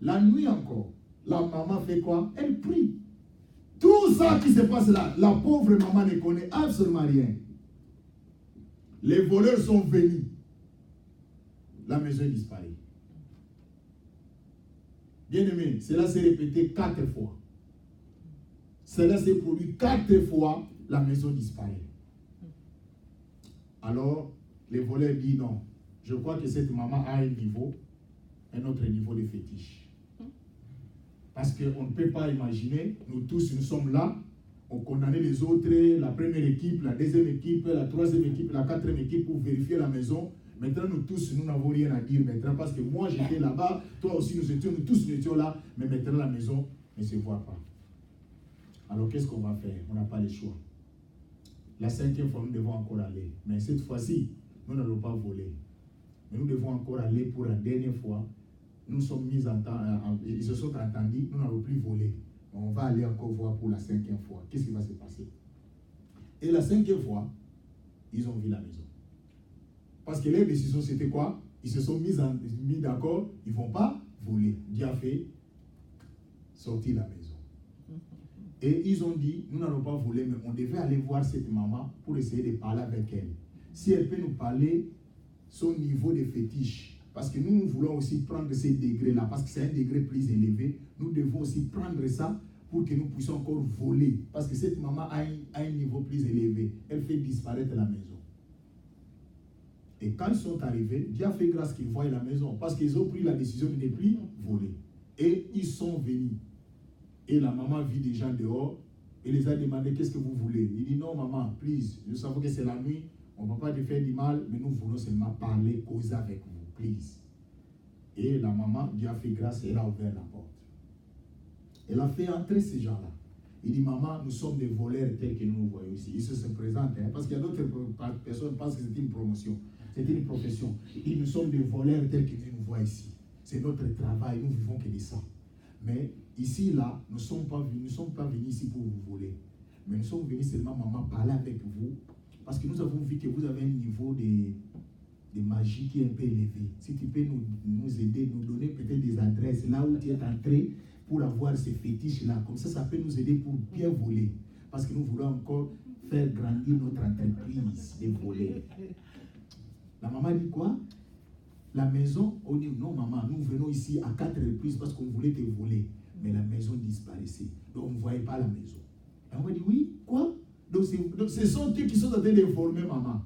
La nuit encore, la maman fait quoi? Elle prie. Tout ça qui se passe là, la pauvre maman ne connaît absolument rien. Les voleurs sont venus. La maison est disparue. Bien-aimé, cela s'est répété 4 fois. Cela s'est produit 4 fois, la maison disparaît. Alors, les voleurs disent non. Je crois que cette maman a un autre niveau de fétiche. Parce qu'on ne peut pas imaginer, nous tous, nous sommes là, on condamnait les autres, la première équipe, la deuxième équipe, la troisième équipe, la quatrième équipe pour vérifier la maison. Maintenant, nous tous, nous n'avons rien à dire maintenant parce que moi, j'étais là-bas, toi aussi, nous tous étions là, mais maintenant, la maison ne se voit pas. Alors, qu'est-ce qu'on va faire? On n'a pas le choix. La 5e fois, nous devons encore aller. Mais cette fois-ci, nous n'allons pas voler. Mais nous devons encore aller pour la dernière fois. Nous sommes mis ils se sont entendus, nous n'allons plus voler. On va aller encore voir pour la 5e fois. Qu'est-ce qui va se passer? Et la 5e fois, ils ont vu la maison. Parce que leur décision, c'était quoi? Ils se sont mis d'accord, ils ne vont pas voler. Dieu a fait sortir la maison. Et ils ont dit, nous n'allons pas voler, mais on devait aller voir cette maman pour essayer de parler avec elle. Si elle peut nous parler son niveau de fétiche, parce que nous voulons aussi prendre ces degrés-là, parce que c'est un degré plus élevé, nous devons aussi prendre ça pour que nous puissions encore voler. Parce que cette maman a un niveau plus élevé. Elle fait disparaître la maison. Et quand ils sont arrivés, Dieu a fait grâce qu'ils voient la maison. Parce qu'ils ont pris la décision de ne plus voler. Et ils sont venus. Et la maman vit des gens dehors. Et les a demandé, qu'est-ce que vous voulez? Il dit, non maman, please. Nous savons que c'est la nuit. On ne va pas te faire du mal. Mais nous voulons seulement parler, causer avec vous. Please. Et la maman, Dieu a fait grâce et elle a ouvert la porte. Elle a fait entrer ces gens-là. Il dit, maman, nous sommes des voleurs tels que nous nous voyons ici. Ils se présentent, parce qu'il y a d'autres personnes qui pensent que c'est une promotion. C'est une profession. Et nous sommes des voleurs tels que nous nous voyons ici. C'est notre travail, nous vivons que de ça. Mais ici, là, nous ne sommes pas venus ici pour vous voler. Mais nous sommes venus seulement, maman, parler avec vous. Parce que nous avons vu que vous avez un niveau de magie qui est un peu élevé. Si tu peux nous aider, nous donner peut-être des adresses là où tu es entré, pour avoir ces fétiches-là. Comme ça peut nous aider pour bien voler. Parce que nous voulons encore faire grandir notre entreprise de voler. La maman dit quoi? La maison, on dit non maman, nous venons ici à 4 reprises parce qu'on voulait te voler. Mais la maison disparaissait. Donc on ne voyait pas la maison. Et on m'a dit oui, quoi? Donc ce sont eux qui sont en train d'informer maman.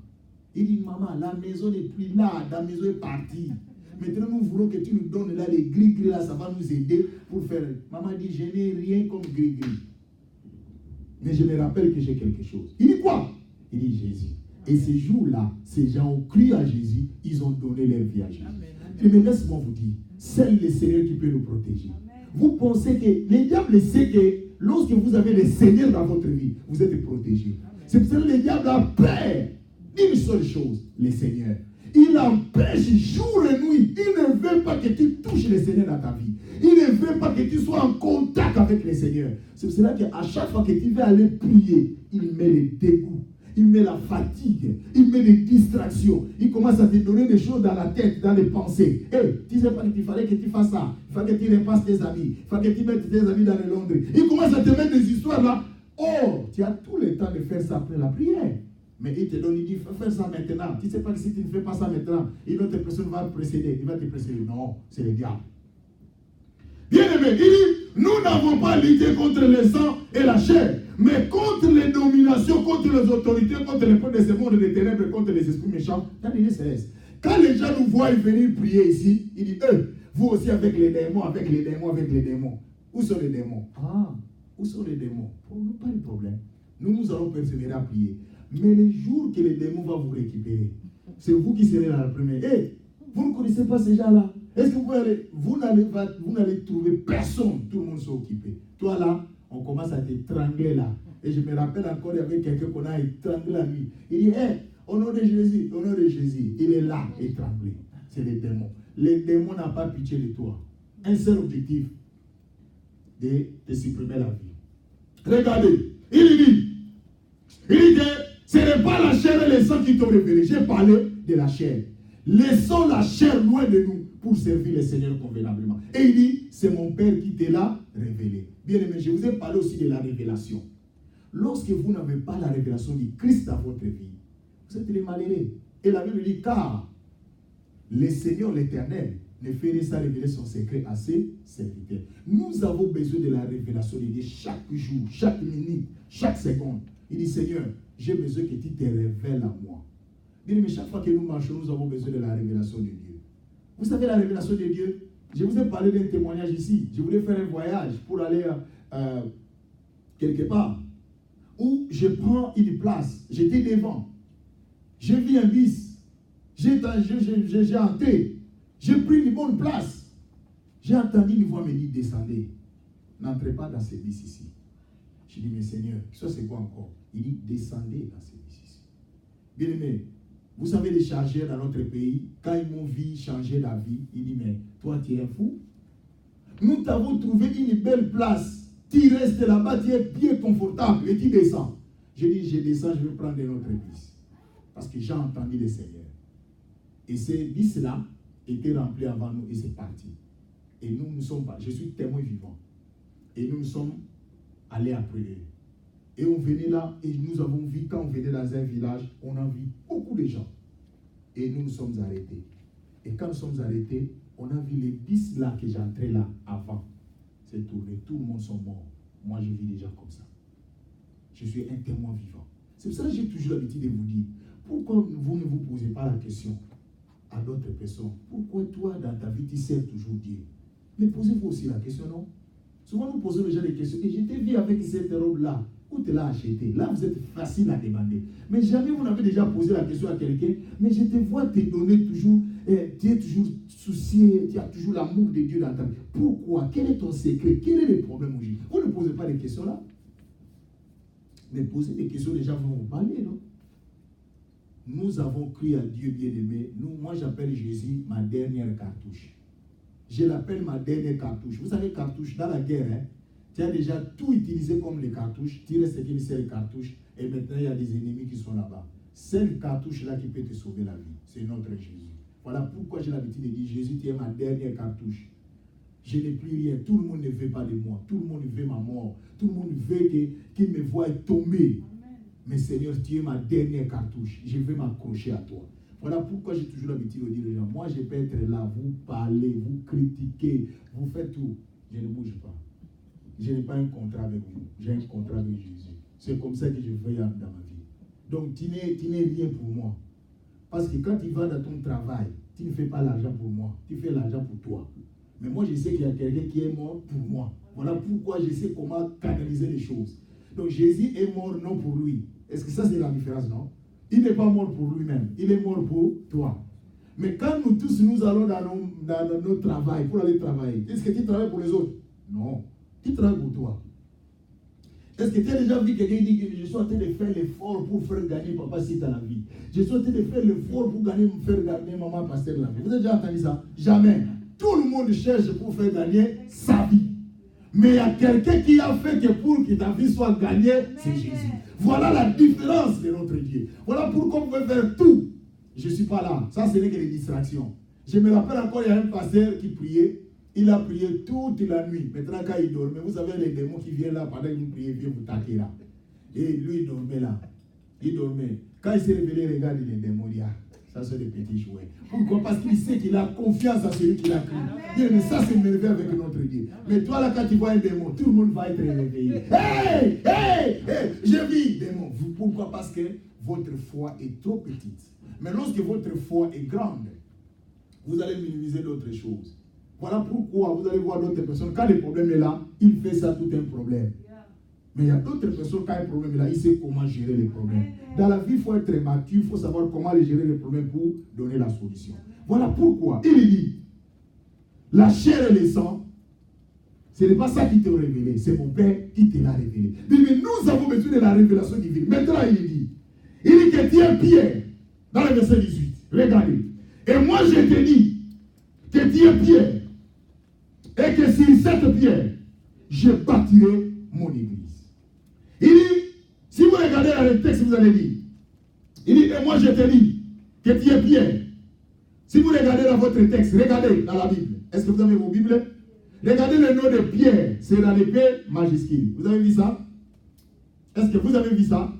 Il dit maman, la maison n'est plus là, la maison est partie. Maintenant nous voulons que tu nous donnes là les gris-gris là, ça va nous aider pour faire. Maman dit je n'ai rien comme gris-gris. Mais je me rappelle que j'ai quelque chose. Il dit quoi? Il dit Jésus. Et ces jours-là, ces gens ont cru à Jésus, ils ont donné leur vie à Jésus. Et mais laisse-moi vous dire, c'est le Seigneur qui peut nous protéger. Amen. Vous pensez que le diable sait que lorsque vous avez le Seigneur dans votre vie, vous êtes protégé. C'est pour ça que le diable a peur d'une seule chose, le Seigneur. Il empêche jour et nuit. Il ne veut pas que tu touches le Seigneur dans ta vie. Il ne veut pas que tu sois en contact avec le Seigneur. C'est pour cela qu'à chaque fois que tu veux aller prier, il met le dégoût. Il met la fatigue, il met des distractions, il commence à te donner des choses dans la tête, dans les pensées. Hey, tu ne sais pas qu'il fallait que tu fasses ça, il fallait que tu repasses tes amis, il fallait que tu mettes tes amis dans les laundries. Il commence à te mettre des histoires là. Oh, tu as tout le temps de faire ça après la prière. Mais il te donne, il dit, fais ça maintenant. Tu ne sais pas que si tu ne fais pas ça maintenant, une autre personne va te précéder. Il va te précéder. Non, c'est le diable. Bien aimé, il dit, nous n'avons pas lutté contre le sang et la chair, mais contre les dominations, contre les autorités, contre les peuple de ce monde des ténèbres, contre les esprits méchants. Quand les gens nous voient venir prier ici, ils disent, vous aussi avec les démons, avec les démons, avec les démons. Où sont les démons? Ah, où sont les démons? Pour nous, pas de problème. Nous allons persévérer à prier. Mais le jour que les démons vont vous récupérer, c'est vous qui serez là la première. Vous ne connaissez pas ces gens-là? Est-ce que vous n'allez trouver personne? Tout le monde s'est occupé. Toi là, on commence à t'étrangler là. Et je me rappelle encore, il y avait quelqu'un qu'on a étranglé la nuit. Il dit, au nom de Jésus, il est là, étranglé. C'est les démons. Les démons n'ont pas pitié de toi. Un seul objectif, de te supprimer la vie. Regardez, il dit que ce n'est pas la chair et le sang qui t'ont révélé. J'ai parlé de la chair. Laissons la chair loin de nous pour servir le Seigneur convenablement. Et il dit, c'est mon Père qui te l'a révélé. Bien aimé, je vous ai parlé aussi de la révélation. Lorsque vous n'avez pas la révélation du Christ dans votre vie, vous êtes les malheureux. Et la Bible dit, car le Seigneur l'Éternel ne ferait ça révéler son secret à ses serviteurs. Nous avons besoin de la révélation de Dieu chaque jour, chaque minute, chaque seconde. Il dit, Seigneur, j'ai besoin que tu te révèles à moi. Bien aimé, chaque fois que nous marchons, nous avons besoin de la révélation de Dieu. Vous savez la révélation de Dieu? Je vous ai parlé d'un témoignage ici. Je voulais faire un voyage pour aller quelque part où je prends une place. J'étais devant. J'ai vu un bus. J'ai entré. J'ai pris une bonne place. J'ai entendu une voix me dire, descendez. N'entrez pas dans ce bus ici. J'ai dit, mais Seigneur, ça c'est quoi encore? Il dit, descendez dans ce bus ici. Bien aimé, vous savez les chargeurs dans notre pays, quand ils m'ont vu changer d'avis, il dit, mais toi tu es un fou. Nous t'avons trouvé une belle place. Tu restes là-bas, tu es bien confortable et tu descends. Je dis, je descends, je vais prendre un autre bus. Parce que j'ai entendu le Seigneur. Et ce bus-là était rempli avant nous et c'est parti. Et nous ne sommes pas, je suis témoin vivant. Et nous sommes allés après eux. Et on venait là, et nous avons vu, quand on venait dans un village, on a vu beaucoup de gens. Et nous nous sommes arrêtés. Et quand nous sommes arrêtés, on a vu les bus là que j'entrais là avant. C'est tourné, tout le monde sont morts. Moi, je vis déjà comme ça. Je suis un témoin vivant. C'est pour ça que j'ai toujours l'habitude de vous dire, pourquoi vous ne vous posez pas la question à d'autres personnes? Pourquoi toi, dans ta vie, tu sers toujours Dieu? Mais posez-vous aussi la question, non? Souvent, nous posons déjà des questions. Et je t'ai vu avec cette robe-là. Où tu l'as acheté? Là, vous êtes facile à demander. Mais jamais vous n'avez déjà posé la question à quelqu'un. Mais je te vois te donner toujours, tu es toujours soucié, tu as toujours l'amour de Dieu dans ta vie. Pourquoi? Quel est ton secret? Quel est le problème aujourd'hui? Vous ne posez pas les questions là. Mais posez des questions, les gens vont vous parler, non? Nous avons cru à Dieu bien-aimé. Moi, j'appelle Jésus ma dernière cartouche. Je l'appelle ma dernière cartouche. Vous savez, cartouche, dans la guerre, tu as déjà tout utilisé comme les cartouches. Tu restes qu'une seule cartouche. Et maintenant, il y a des ennemis qui sont là-bas. Cette cartouche-là qui peut te sauver la vie, c'est notre Jésus. Voilà pourquoi j'ai l'habitude de dire, Jésus, tu es ma dernière cartouche. Je n'ai plus rien. Tout le monde ne veut pas de moi. Tout le monde veut ma mort. Tout le monde veut qu'il me voie tomber. Mais Seigneur, tu es ma dernière cartouche. Je vais m'accrocher à toi. Voilà pourquoi j'ai toujours l'habitude de dire aux gens, moi je peux être là, vous parlez, vous critiquez, vous faites tout. Je ne bouge pas. Je n'ai pas un contrat avec vous. J'ai un contrat avec Jésus. C'est comme ça que je veille dans ma vie. Donc tu n'es rien pour moi. Parce que quand tu vas dans ton travail, tu ne fais pas l'argent pour moi. Tu fais l'argent pour toi. Mais moi je sais qu'il y a quelqu'un qui est mort pour moi. Voilà pourquoi je sais comment canaliser les choses. Donc Jésus est mort non pour lui. Est-ce que ça c'est la différence, non? Il n'est pas mort pour lui-même. Il est mort pour toi. Mais quand nous tous nous allons dans notre travail, pour aller travailler, est-ce que tu travailles pour les autres? Non. Tu travailles pour toi. Est-ce que tu as déjà vu quelqu'un qui dit que je suis en train de faire l'effort pour faire gagner papa si tu as la vie? Je suis en train de faire l'effort pour faire gagner maman pasteur la vie. Vous avez déjà entendu ça? Jamais. Tout le monde cherche pour faire gagner sa vie. Mais il y a quelqu'un qui a fait que pour que ta vie soit gagnée, c'est Jésus. Voilà la différence de notre Dieu. Voilà pourquoi on peut faire tout. Je ne suis pas là. Ça, ce n'est que les distractions. Je me rappelle encore, il y a un pasteur qui priait. Il a prié toute la nuit. Maintenant, quand il dormait, vous savez, les démons qui viennent là, pendant que vous priez, viennent vous taquer là. Et lui, il dormait là. Il dormait. Quand il s'est réveillé, regarde les démons, il dit, ah, ça, c'est des petits jouets. Pourquoi? Parce qu'il sait qu'il a confiance en celui qui l'a créé. Mais ça, c'est merveilleux avec notre Dieu. Mais toi, là, quand tu vois un démon, tout le monde va être réveillé. Hey, hey, hey, je vis, démon. Pourquoi? Parce que votre foi est trop petite. Mais lorsque votre foi est grande, vous allez minimiser d'autres choses. Voilà pourquoi vous allez voir d'autres personnes. Quand le problème est là, il fait ça tout un problème. Mais il y a d'autres personnes, quand un problème est là, il sait comment gérer les problèmes. Dans la vie, il faut être mature, il faut savoir comment gérer les problèmes pour donner la solution. Voilà pourquoi il dit, la chair et le sang, ce n'est pas ça qui t'a révélé, c'est mon Père qui te l'a révélé. Il dit, mais nous avons besoin de la révélation divine. Maintenant, il dit que tu es Pierre, dans le verset 18. Regardez. Et moi, je te dis que tu es Pierre, et que sur cette pierre, je bâtirai mon église. Il dit, si vous regardez dans le texte, vous allez dire, il dit, et moi je te dis que tu es Pierre. Si vous regardez dans votre texte, regardez dans la Bible. Est-ce que vous avez vos Bibles? Regardez le nom de Pierre, c'est dans l'épée majuscule. Vous avez vu ça? Est-ce que vous avez vu ça?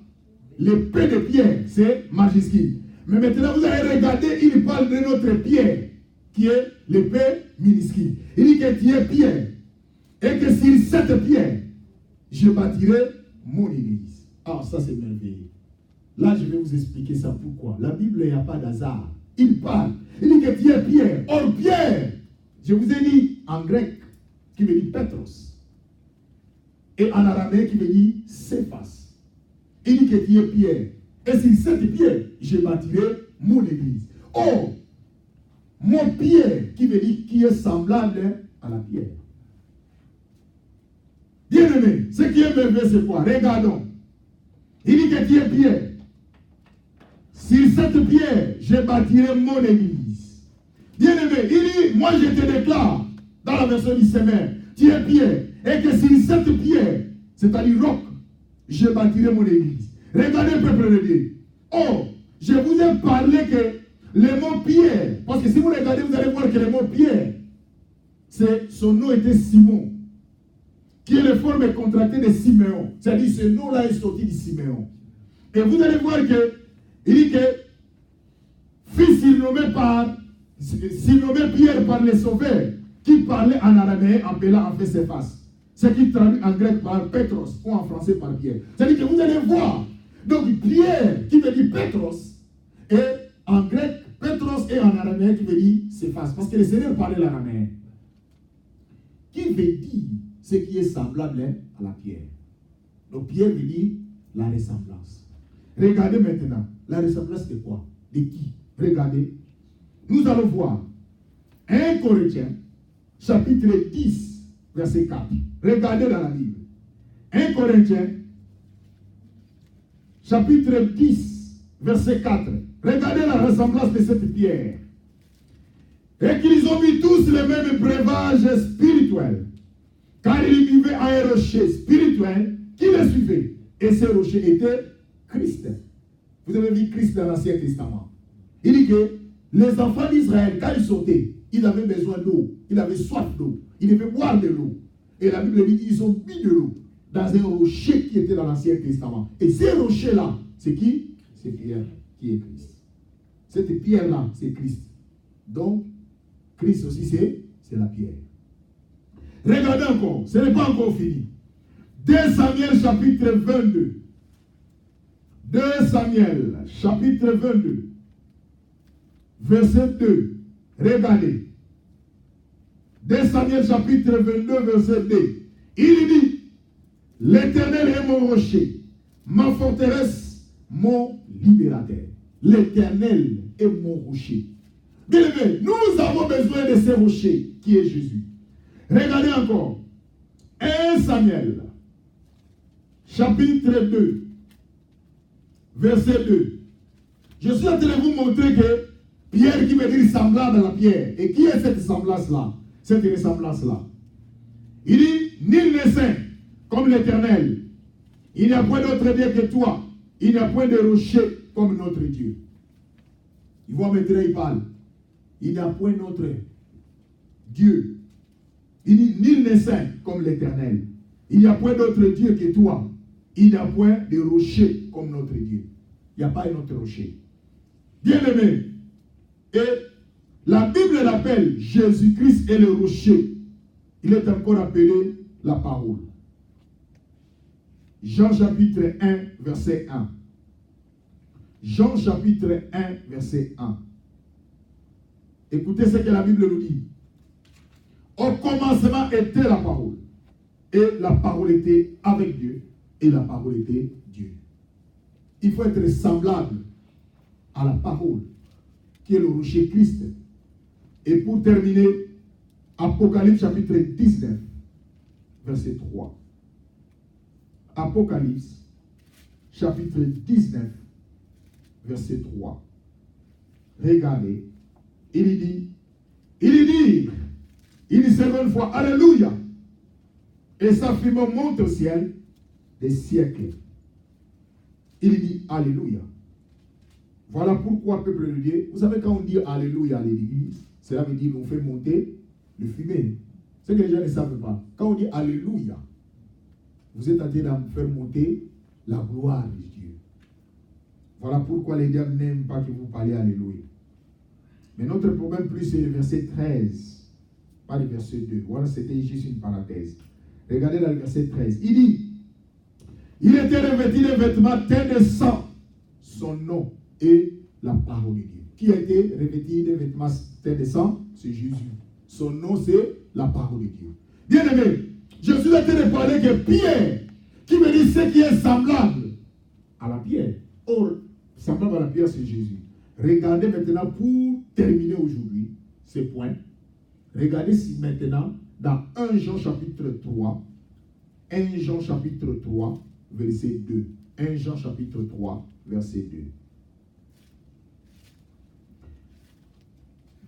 L'épée de Pierre, c'est majuscule. Mais maintenant, vous allez regarder, il parle de notre Pierre, qui est l'épée minuscule. Il dit que tu es Pierre, et que sur cette pierre, je bâtirai mon église. Ah, ça c'est merveilleux. Là, je vais vous expliquer ça pourquoi. La Bible, il n'y a pas d'hasard. Il parle. Il dit que tu es Pierre. Or, Pierre, je vous ai dit en grec, qui veut dire Petros. Et en araméen, qui veut dire Céphas. Il dit que tu es Pierre. Et sur cette pierre, je bâtirai mon église. Or, mon pierre, qui veut dire qui est semblable à la pierre. Bien-aimé, ce qui est merveilleux, c'est quoi? Regardons. Il dit que tu es pierre. Sur cette pierre, je bâtirai mon église. Bien-aimé, il dit, moi je te déclare, dans la version du Semeur, tu es pierre. Et que sur cette pierre, c'est-à-dire roc, je bâtirai mon église. Regardez le peuple de Dieu. Oh, je vous ai parlé que le mot Pierre, parce que si vous regardez, vous allez voir que le mot Pierre, son nom était Simon, qui est la forme contractée de Siméon. C'est-à-dire ce nom-là est sorti de Siméon. Et vous allez voir que, il dit que, fils surnommé Pierre par les sauveurs, qui parlait en araméen, appelant en fait ses faces. Ce qui traduit en grec par Petros, ou en français par Pierre. C'est-à-dire que vous allez voir, donc Pierre, qui veut dire Petros, et en grec, Petros est en araméen qui veut dire Céphas. Parce que le Seigneur parlait l'araméen. Qui veut dire ce qui est semblable à la pierre. Donc Pierre veut dire la ressemblance. Regardez maintenant. La ressemblance de quoi? De qui? Regardez. Nous allons voir 1 Corinthiens, chapitre 10, verset 4. Regardez dans la Bible. 1 Corinthiens, chapitre 10, verset 4. Regardez la ressemblance de cette pierre. Et qu'ils ont mis tous le même breuvage spirituel. Car ils vivaient à un rocher spirituel qui les suivait. Et ce rocher était Christ. Vous avez vu Christ dans l'Ancien Testament. Il dit que les enfants d'Israël, quand ils sautaient, il avait besoin d'eau, il avait soif d'eau, il devait boire de l'eau. Et la Bible dit qu'ils ont bu de l'eau dans un rocher qui était dans l'Ancien Testament. Et ces rochers-là, c'est qui? C'est Pierre qui est Christ. Cette pierre-là, c'est Christ. Donc, Christ aussi, c'est la pierre. Regardez encore, ce n'est pas encore fini. 2 Samuel chapitre 22. 2 Samuel chapitre 22. Verset 2. Regardez. 2 Samuel chapitre 22, verset 2. Il dit, l'Éternel est mon rocher, ma forteresse, mon libérateur. L'Éternel est mon rocher. Bien aimé, nous avons besoin de ce rocher qui est Jésus. Regardez encore. 1 Samuel, chapitre 2, verset 2. Je suis en train de vous montrer que Pierre qui veut dire semblable à la pierre. Et qui est cette semblance-là? Cette ressemblance-là. Il dit, nul n'est saint comme l'Éternel. Il n'y a point d'autre Dieu que toi. Il n'y a point de rocher comme notre Dieu. Il voit maintenant, il parle. Il n'y a point d'autre Dieu. Il dit, nul n'est saint comme l'Éternel. Il n'y a point d'autre Dieu que toi. Il n'y a point de rocher comme notre Dieu. Il n'y a pas un autre rocher. Bien-aimé, et la Bible l'appelle Jésus-Christ est le rocher. Il est encore appelé la parole. Jean chapitre 1, verset 1. Jean chapitre 1, verset 1. Écoutez ce que la Bible nous dit. Au commencement était la parole. Et la parole était avec Dieu. Et la parole était Dieu. Il faut être semblable à la parole, qui est le rocher Christ. Et pour terminer, Apocalypse chapitre 19, verset 3. Apocalypse chapitre 19, verset 3. Regardez. Il dit, seconde fois, Alléluia. Et sa fumée monte au ciel des siècles. Il dit, Alléluia. Voilà pourquoi, peuple de Dieu, vous savez quand on dit Alléluia à l'église, cela veut dire qu'on fait monter le fumée. C'est que les gens ne savent pas. Quand on dit Alléluia, vous êtes en train de faire monter la gloire de Dieu. Voilà pourquoi les diables n'aiment pas que vous parliez Alléluia. Mais notre problème plus c'est le verset 13, pas le verset 2. Voilà, c'était juste une parenthèse. Regardez dans le verset 13. Il dit, il était revêtu de vêtements teints de sang. Son nom est la parole de Dieu. Qui a été revêtu de vêtements teints de sang? C'est Jésus. Son nom c'est la parole de Dieu. Bien aimé, je suis en train de parler que Pierre, qui me dit ce qui est semblable à la pierre. Or, semblable à la pierre, c'est Jésus. Regardez maintenant, pour terminer aujourd'hui ces points, regardez si maintenant, dans 1 Jean chapitre 3, 1 Jean chapitre 3, verset 2. 1 Jean chapitre 3, verset 2.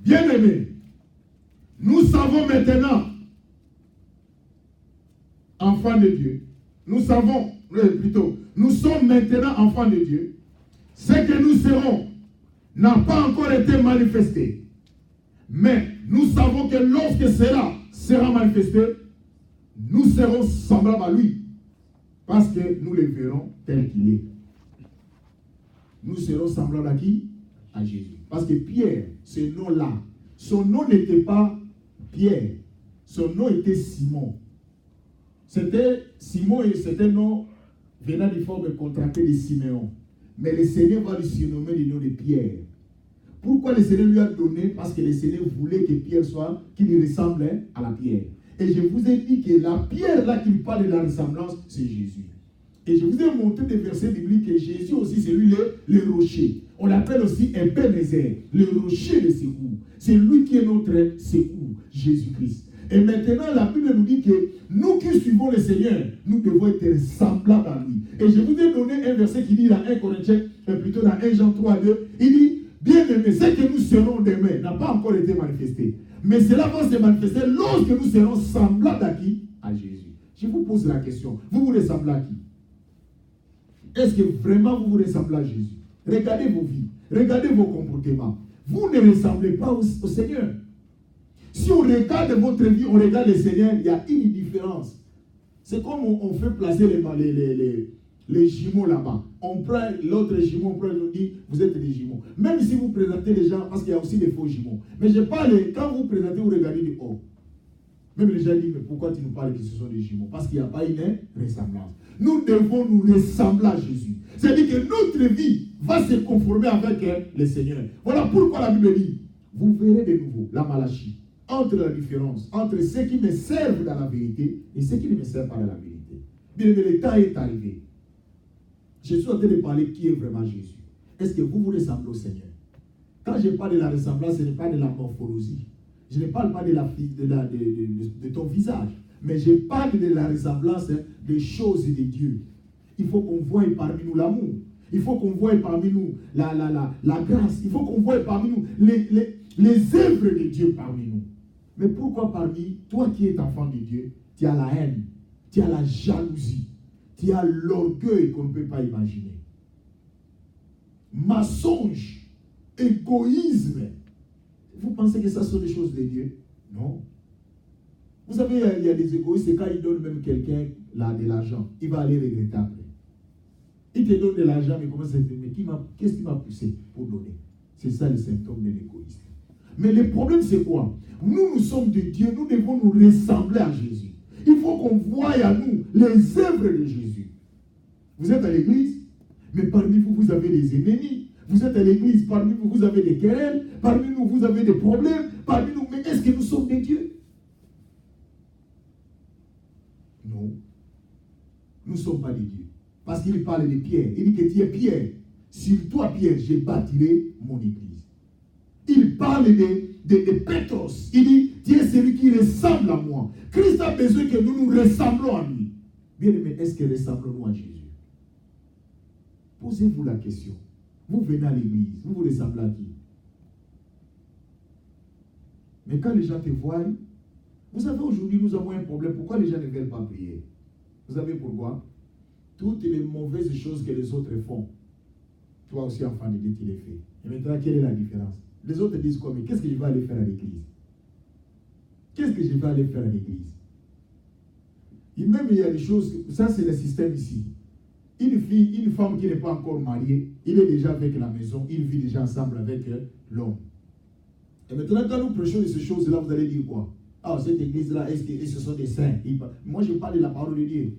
Bien-aimés, nous savons maintenant, enfants de Dieu, nous sommes maintenant enfants de Dieu. Ce que nous serons n'a pas encore été manifesté. Mais nous savons que lorsque cela sera manifesté, nous serons semblables à lui. Parce que nous le verrons tel qu'il est. Nous serons semblables à qui? À Jésus. Parce que Pierre, ce nom-là, son nom n'était pas Pierre. Son nom était Simon. C'était Simon et c'était un nom venant du forme contractée de Siméon. Mais le Seigneur va lui surnommer le nom de Pierre. Pourquoi le Seigneur lui a donné? Parce que le Seigneur voulait que Pierre soit, qu'il lui ressemble à la pierre. Et je vous ai dit que la pierre là qui parle de la ressemblance, c'est Jésus. Et je vous ai montré des versets bibliques que Jésus aussi, c'est lui le rocher. On l'appelle aussi Ebenezer, le rocher de secours. C'est lui qui est notre secours, Jésus-Christ. Et maintenant, la Bible nous dit que nous qui suivons le Seigneur, nous devons être semblables à lui. Et je vous ai donné un verset qui dit dans 1 Corinthiens, plutôt dans 1 Jean 3, 2, il dit, bien aimé, ce que nous serons demain n'a pas encore été manifesté. Mais cela va se manifester lorsque nous serons semblables à qui? À Jésus. Je vous pose la question, vous ressemblez à qui? Est-ce que vraiment vous ressemblez à Jésus? Regardez vos vies, regardez vos comportements. Vous ne ressemblez pas au Seigneur. Si on regarde votre vie, on regarde le Seigneur, il y a une différence. C'est comme on fait placer les jumeaux là-bas. On prend l'autre jumeau, on prend, on dit, vous êtes des jumeaux. Même si vous présentez les gens, parce qu'il y a aussi des faux jumeaux. Mais je parle, quand vous présentez, vous regardez du haut. Même les gens disent, mais pourquoi tu nous parles que ce sont des jumeaux? Parce qu'il n'y a pas une ressemblance. Nous devons nous ressembler à Jésus. C'est-à-dire que notre vie va se conformer avec le Seigneur. Voilà pourquoi la Bible dit, vous verrez de nouveau la Malachie, entre la différence, entre ceux qui me servent dans la vérité et ceux qui ne me servent pas dans la vérité. Bien aimé, le temps est arrivé. Je suis en train de parler qui est vraiment Jésus. Est-ce que vous ressemblez au Seigneur? Quand je parle de la ressemblance, ce n'est pas de la morphologie. Je ne parle pas de ton visage, mais je parle de la ressemblance des choses de Dieu. Il faut qu'on voie parmi nous l'amour. Il faut qu'on voie parmi nous la grâce. Il faut qu'on voie parmi nous les œuvres de Dieu parmi nous. Mais pourquoi parmi toi qui es enfant de Dieu, tu as la haine, tu as la jalousie, tu as l'orgueil qu'on ne peut pas imaginer. Mensonge, égoïsme. Vous pensez que ça sont des choses de Dieu? Non. Vous savez, il y a des égoïstes, et quand ils donnent même quelqu'un de l'argent, il va aller regretter après. Il te donne de l'argent, mais comment ça se fait? Mais qu'est-ce qui m'a poussé pour donner? C'est ça le symptôme de l'égoïsme. Mais le problème, c'est quoi? Nous sommes de Dieu, nous devons nous ressembler à Jésus. Il faut qu'on voie à nous les œuvres de Jésus. Vous êtes à l'église, mais parmi vous, vous avez des ennemis. Vous êtes à l'église, parmi vous, vous avez des querelles. Parmi nous, vous avez des problèmes. Parmi nous, mais est-ce que nous sommes des dieux? Non. Nous ne sommes pas des dieux. Parce qu'il parle de Pierre. Il dit que tu es Pierre. Sur toi, Pierre, je bâtirai mon église. Il parle de Pétros. Il dit, tu es celui qui ressemble à moi. Christ a besoin que nous nous ressemblons à lui. Bien aimé, est-ce que ressemblons-nous à Jésus? Posez-vous la question. Vous venez à l'église, vous vous ressemblez à qui? Mais quand les gens te voient, vous savez, aujourd'hui, nous avons un problème. Pourquoi les gens ne veulent pas prier? Vous savez pourquoi? Toutes les mauvaises choses que les autres font, toi aussi, enfant de Dieu, tu les fais. Et maintenant, quelle est la différence? Les autres disent quoi? Mais qu'est-ce que je vais aller faire à l'église? Qu'est-ce que je vais aller faire à l'église? Et même, il y a des choses, ça c'est le système ici. Une femme qui n'est pas encore mariée, il est déjà avec la maison, il vit déjà ensemble avec l'homme. Et maintenant, quand nous prêchons de ces choses-là, vous allez dire quoi? Ah, cette église-là, est-ce que ce sont des saints? Moi, je parle de la parole de Dieu.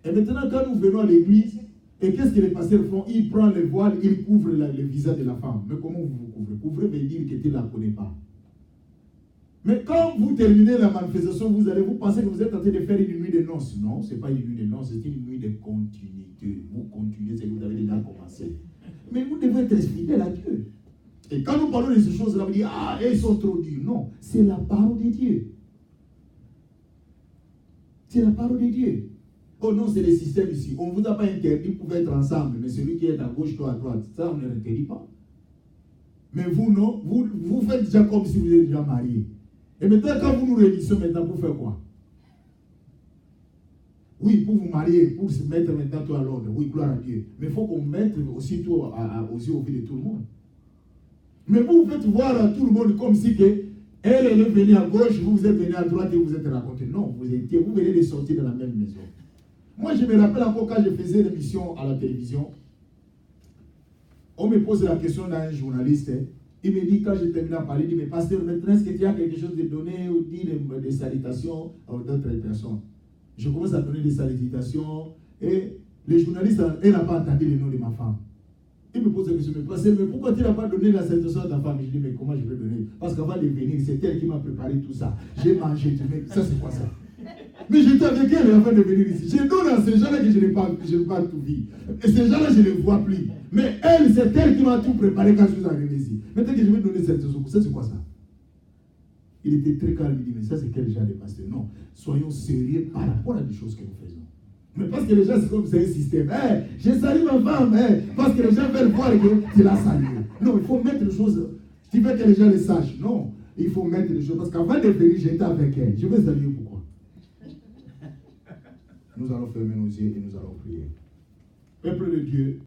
Et maintenant, quand nous venons à l'église, et qu'est-ce que les pasteurs font? Ils prennent le voile, ils couvrent le visage de la femme. Mais comment vous vous couvrez? Couvrir veut dire que tu ne la connais pas. Mais quand vous terminez la manifestation, vous pensez que vous êtes en train de faire une nuit de noces. Non, ce n'est pas une nuit de noces, c'est une nuit de continuité. Vous continuez ce que vous avez déjà commencé. Mais vous devez être fidèle à Dieu. Et quand nous parlons de ces choses-là, vous dites, ah, ils sont trop durs. Non, c'est la parole de Dieu. C'est la parole de Dieu. Oh non, c'est le système ici. On ne vous a pas interdit, vous pouvez être ensemble, mais celui qui est à gauche, toi à droite, ça on ne l'interdit pas. Mais vous, non, vous faites déjà comme si vous êtes déjà mariés. Et maintenant, quand vous nous réunissez maintenant, pour faire quoi? Oui, pour vous marier, pour se mettre maintenant tout à l'ordre. Oui, gloire à Dieu. Mais il faut qu'on mette aussi tout aux yeux de tout le monde. Mais vous faites voir tout le monde comme si elle est venue à gauche, vous êtes venu à droite et vous êtes raconté. Non, vous venez de sortir de la même maison. Moi, je me rappelle encore quand je faisais l'émission à la télévision, on me pose la question d'un journaliste. Il me dit, quand je termine à parler, il dit, mais pasteur, maintenant, est-ce que tu as quelque chose de donner ou dire des salutations à d'autres personnes? Je commence à donner des salutations et le journaliste, elle n'a pas entendu le nom de ma femme. Il me pose la question, mais pasteur, mais pourquoi tu n'as pas donné la salutation à ta femme? Je dis, mais comment je vais donner? Parce qu'avant de venir, c'est elle qui m'a préparé tout ça. J'ai mangé, ça c'est quoi ça? Mais j'étais avec elle avant de venir ici. Je donne à ces gens-là que je n'ai pas tout vu. Et ces gens-là, je ne les vois plus. Mais elle, c'est elle qui m'a tout préparé quand je suis arrivé ici. Maintenant que je vais donner cette chose, ça c'est quoi ça? Il était très calme, il dit, mais ça c'est quel genre de pasteur? Non, soyons sérieux par rapport à des choses que nous faisons. Mais parce que les gens, c'est comme c'est un système. J'ai salué ma femme, parce que les gens veulent voir que tu l'as salué. Non, il faut mettre les choses. Tu veux que les gens les sachent. Non, il faut mettre les choses. Parce qu'avant de venir, j'étais avec elle. Je vais saluer pourquoi. Nous allons fermer nos yeux et nous allons prier. Peuple de Dieu.